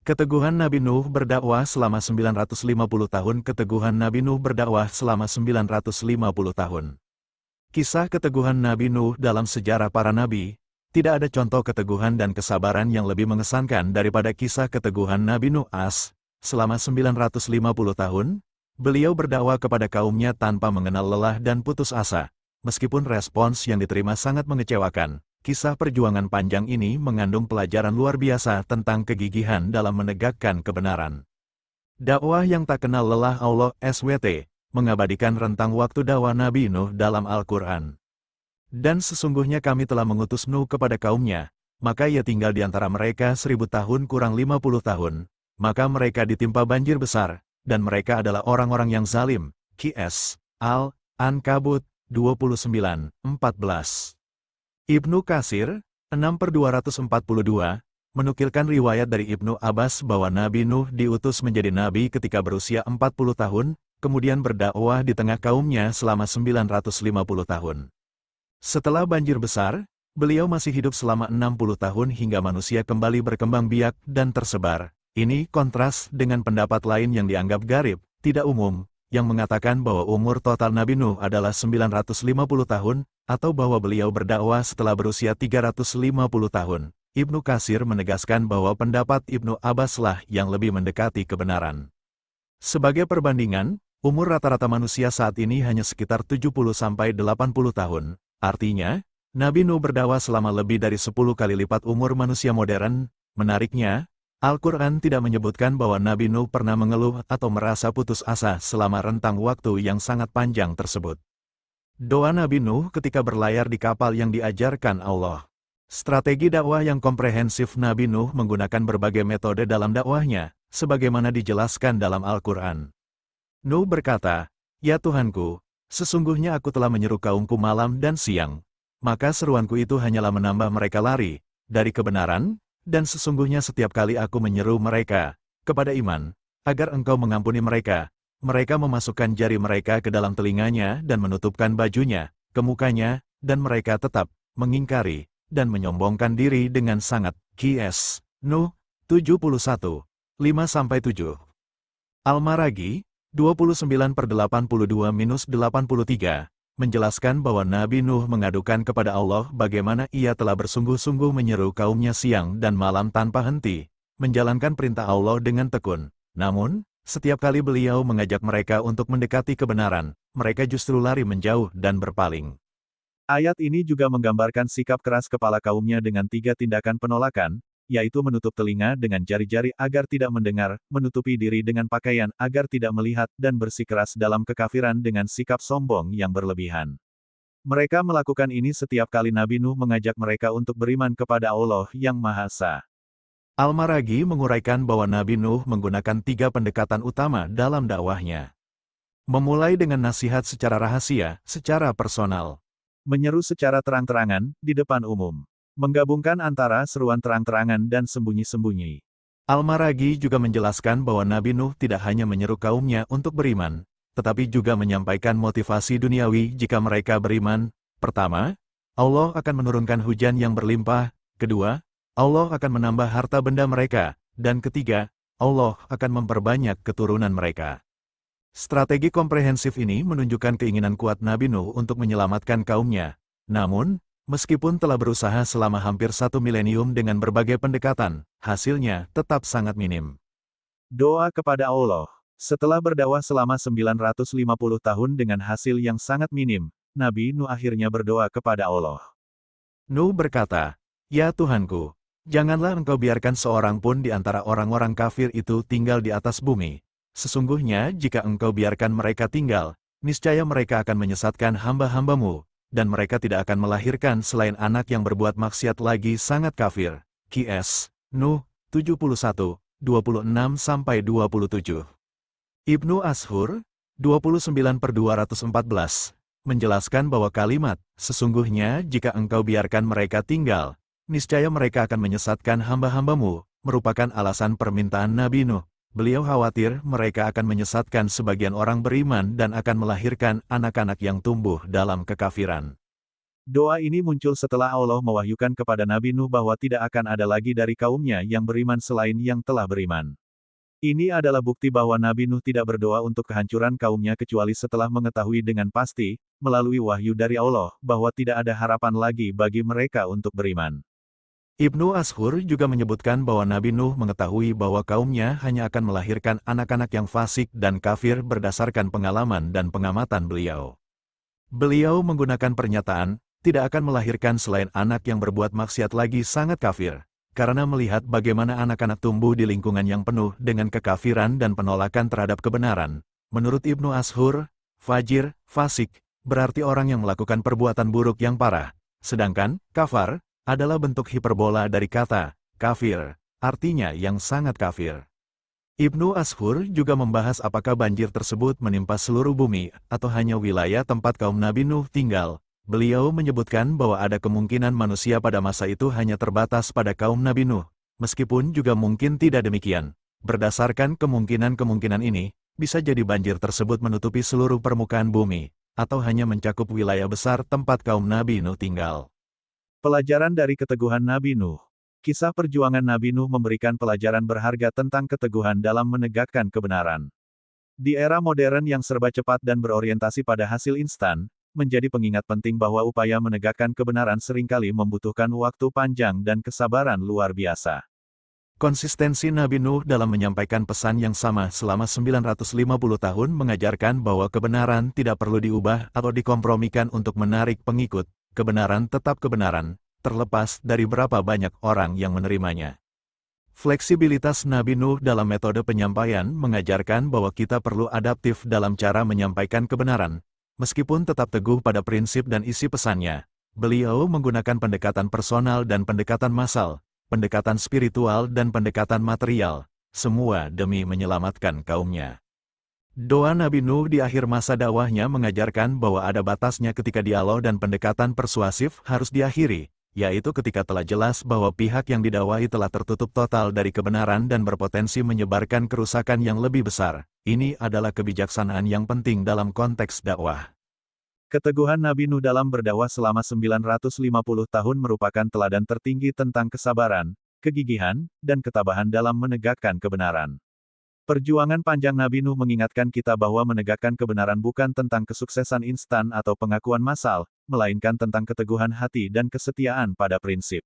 Keteguhan Nabi Nuh berdakwah selama 950 tahun. Keteguhan Nabi Nuh berdakwah selama 950 tahun. Kisah keteguhan Nabi Nuh dalam sejarah para nabi. Tidak ada contoh keteguhan dan kesabaran yang lebih mengesankan daripada kisah keteguhan Nabi Nuh selama 950 tahun. Beliau berdakwah kepada kaumnya tanpa mengenal lelah dan putus asa. Meskipun respons yang diterima sangat mengecewakan. Kisah perjuangan panjang ini mengandung pelajaran luar biasa tentang kegigihan dalam menegakkan kebenaran. Dakwah yang tak kenal lelah. Allah SWT mengabadikan rentang waktu dakwah Nabi Nuh dalam Al-Quran. Dan sesungguhnya kami telah mengutus Nuh kepada kaumnya, maka ia tinggal di antara mereka 1000 tahun kurang 50 tahun. Maka mereka ditimpa banjir besar, dan mereka adalah orang-orang yang zalim. Qs. Al-Ankabut 29:14. Ibnu Katsir, 6/242, menukilkan riwayat dari Ibnu Abbas bahwa Nabi Nuh diutus menjadi nabi ketika berusia 40 tahun, kemudian berdakwah di tengah kaumnya selama 950 tahun. Setelah banjir besar, beliau masih hidup selama 60 tahun hingga manusia kembali berkembang biak dan tersebar. Ini kontras dengan pendapat lain yang dianggap garib, tidak umum, yang mengatakan bahwa umur total Nabi Nuh adalah 950 tahun, atau bahwa beliau berdakwah setelah berusia 350 tahun. Ibnu Katsir menegaskan bahwa pendapat Ibnu Abbas lah yang lebih mendekati kebenaran. Sebagai perbandingan, umur rata-rata manusia saat ini hanya sekitar 70-80 tahun. Artinya, Nabi Nuh berdakwah selama lebih dari 10 kali lipat umur manusia modern. Menariknya, Al-Quran tidak menyebutkan bahwa Nabi Nuh pernah mengeluh atau merasa putus asa selama rentang waktu yang sangat panjang tersebut. Doa Nabi Nuh ketika berlayar di kapal yang diajarkan Allah. Strategi dakwah yang komprehensif. Nabi Nuh menggunakan berbagai metode dalam dakwahnya, sebagaimana dijelaskan dalam Al-Quran. Nuh berkata, "Ya Tuhanku, sesungguhnya aku telah menyeru kaumku malam dan siang. Maka seruanku itu hanyalah menambah mereka lari dari kebenaran, dan sesungguhnya setiap kali aku menyeru mereka kepada iman, agar engkau mengampuni mereka, mereka memasukkan jari mereka ke dalam telinganya dan menutupkan bajunya ke mukanya, dan mereka tetap mengingkari dan menyombongkan diri dengan sangat." Qs. Nuh 71, 5-7. Al-Maraghi 29/82-83 menjelaskan bahwa Nabi Nuh mengadukan kepada Allah bagaimana ia telah bersungguh-sungguh menyeru kaumnya siang dan malam tanpa henti, menjalankan perintah Allah dengan tekun. Namun, setiap kali beliau mengajak mereka untuk mendekati kebenaran, mereka justru lari menjauh dan berpaling. Ayat ini juga menggambarkan sikap keras kepala kaumnya dengan 3 tindakan penolakan, yaitu menutup telinga dengan jari-jari agar tidak mendengar, menutupi diri dengan pakaian agar tidak melihat, dan bersikeras dalam kekafiran dengan sikap sombong yang berlebihan. Mereka melakukan ini setiap kali Nabi Nuh mengajak mereka untuk beriman kepada Allah yang Maha Esa. Al-Maraghi menguraikan bahwa Nabi Nuh menggunakan 3 pendekatan utama dalam dakwahnya. Memulai dengan nasihat secara rahasia, secara personal. Menyeru secara terang-terangan, di depan umum. Menggabungkan antara seruan terang-terangan dan sembunyi-sembunyi. Al-Maraghi juga menjelaskan bahwa Nabi Nuh tidak hanya menyeru kaumnya untuk beriman, tetapi juga menyampaikan motivasi duniawi jika mereka beriman. Pertama, Allah akan menurunkan hujan yang berlimpah. Kedua, Allah akan menambah harta benda mereka. Dan ketiga, Allah akan memperbanyak keturunan mereka. Strategi komprehensif ini menunjukkan keinginan kuat Nabi Nuh untuk menyelamatkan kaumnya. Namun, meskipun telah berusaha selama hampir 1 milenium dengan berbagai pendekatan, hasilnya tetap sangat minim. Doa kepada Allah. Setelah berdakwah selama 950 tahun dengan hasil yang sangat minim, Nabi Nuh akhirnya berdoa kepada Allah. Nuh berkata, "Ya Tuhanku, janganlah engkau biarkan seorang pun di antara orang-orang kafir itu tinggal di atas bumi. Sesungguhnya jika engkau biarkan mereka tinggal, niscaya mereka akan menyesatkan hamba-hambamu, dan mereka tidak akan melahirkan selain anak yang berbuat maksiat lagi sangat kafir." Qs. Nuh 71, 26-27. Ibnu Ashur 29/214 menjelaskan bahwa kalimat, "Sesungguhnya jika engkau biarkan mereka tinggal, niscaya mereka akan menyesatkan hamba-hambamu," merupakan alasan permintaan Nabi Nuh. Beliau khawatir mereka akan menyesatkan sebagian orang beriman dan akan melahirkan anak-anak yang tumbuh dalam kekafiran. Doa ini muncul setelah Allah mewahyukan kepada Nabi Nuh bahwa tidak akan ada lagi dari kaumnya yang beriman selain yang telah beriman. Ini adalah bukti bahwa Nabi Nuh tidak berdoa untuk kehancuran kaumnya kecuali setelah mengetahui dengan pasti, melalui wahyu dari Allah, bahwa tidak ada harapan lagi bagi mereka untuk beriman. Ibnu Ashur juga menyebutkan bahwa Nabi Nuh mengetahui bahwa kaumnya hanya akan melahirkan anak-anak yang fasik dan kafir berdasarkan pengalaman dan pengamatan beliau. Beliau menggunakan pernyataan, tidak akan melahirkan selain anak yang berbuat maksiat lagi sangat kafir, karena melihat bagaimana anak-anak tumbuh di lingkungan yang penuh dengan kekafiran dan penolakan terhadap kebenaran. Menurut Ibnu Ashur, fajir, fasik, berarti orang yang melakukan perbuatan buruk yang parah, sedangkan kafar adalah bentuk hiperbola dari kata kafir, artinya yang sangat kafir. Ibnu Ashur juga membahas apakah banjir tersebut menimpa seluruh bumi, atau hanya wilayah tempat kaum Nabi Nuh tinggal. Beliau menyebutkan bahwa ada kemungkinan manusia pada masa itu hanya terbatas pada kaum Nabi Nuh, meskipun juga mungkin tidak demikian. Berdasarkan kemungkinan-kemungkinan ini, bisa jadi banjir tersebut menutupi seluruh permukaan bumi, atau hanya mencakup wilayah besar tempat kaum Nabi Nuh tinggal. Pelajaran dari keteguhan Nabi Nuh. Kisah perjuangan Nabi Nuh memberikan pelajaran berharga tentang keteguhan dalam menegakkan kebenaran. Di era modern yang serba cepat dan berorientasi pada hasil instan, menjadi pengingat penting bahwa upaya menegakkan kebenaran seringkali membutuhkan waktu panjang dan kesabaran luar biasa. Konsistensi Nabi Nuh dalam menyampaikan pesan yang sama selama 950 tahun mengajarkan bahwa kebenaran tidak perlu diubah atau dikompromikan untuk menarik pengikut. Kebenaran tetap kebenaran, terlepas dari berapa banyak orang yang menerimanya. Fleksibilitas Nabi Nuh dalam metode penyampaian mengajarkan bahwa kita perlu adaptif dalam cara menyampaikan kebenaran. Meskipun tetap teguh pada prinsip dan isi pesannya, beliau menggunakan pendekatan personal dan pendekatan massal, pendekatan spiritual dan pendekatan material, semua demi menyelamatkan kaumnya. Doa Nabi Nuh di akhir masa dakwahnya mengajarkan bahwa ada batasnya ketika dialog dan pendekatan persuasif harus diakhiri, yaitu ketika telah jelas bahwa pihak yang didakwahi telah tertutup total dari kebenaran dan berpotensi menyebarkan kerusakan yang lebih besar. Ini adalah kebijaksanaan yang penting dalam konteks dakwah. Keteguhan Nabi Nuh dalam berdakwah selama 950 tahun merupakan teladan tertinggi tentang kesabaran, kegigihan, dan ketabahan dalam menegakkan kebenaran. Perjuangan panjang Nabi Nuh mengingatkan kita bahwa menegakkan kebenaran bukan tentang kesuksesan instan atau pengakuan massal, melainkan tentang keteguhan hati dan kesetiaan pada prinsip.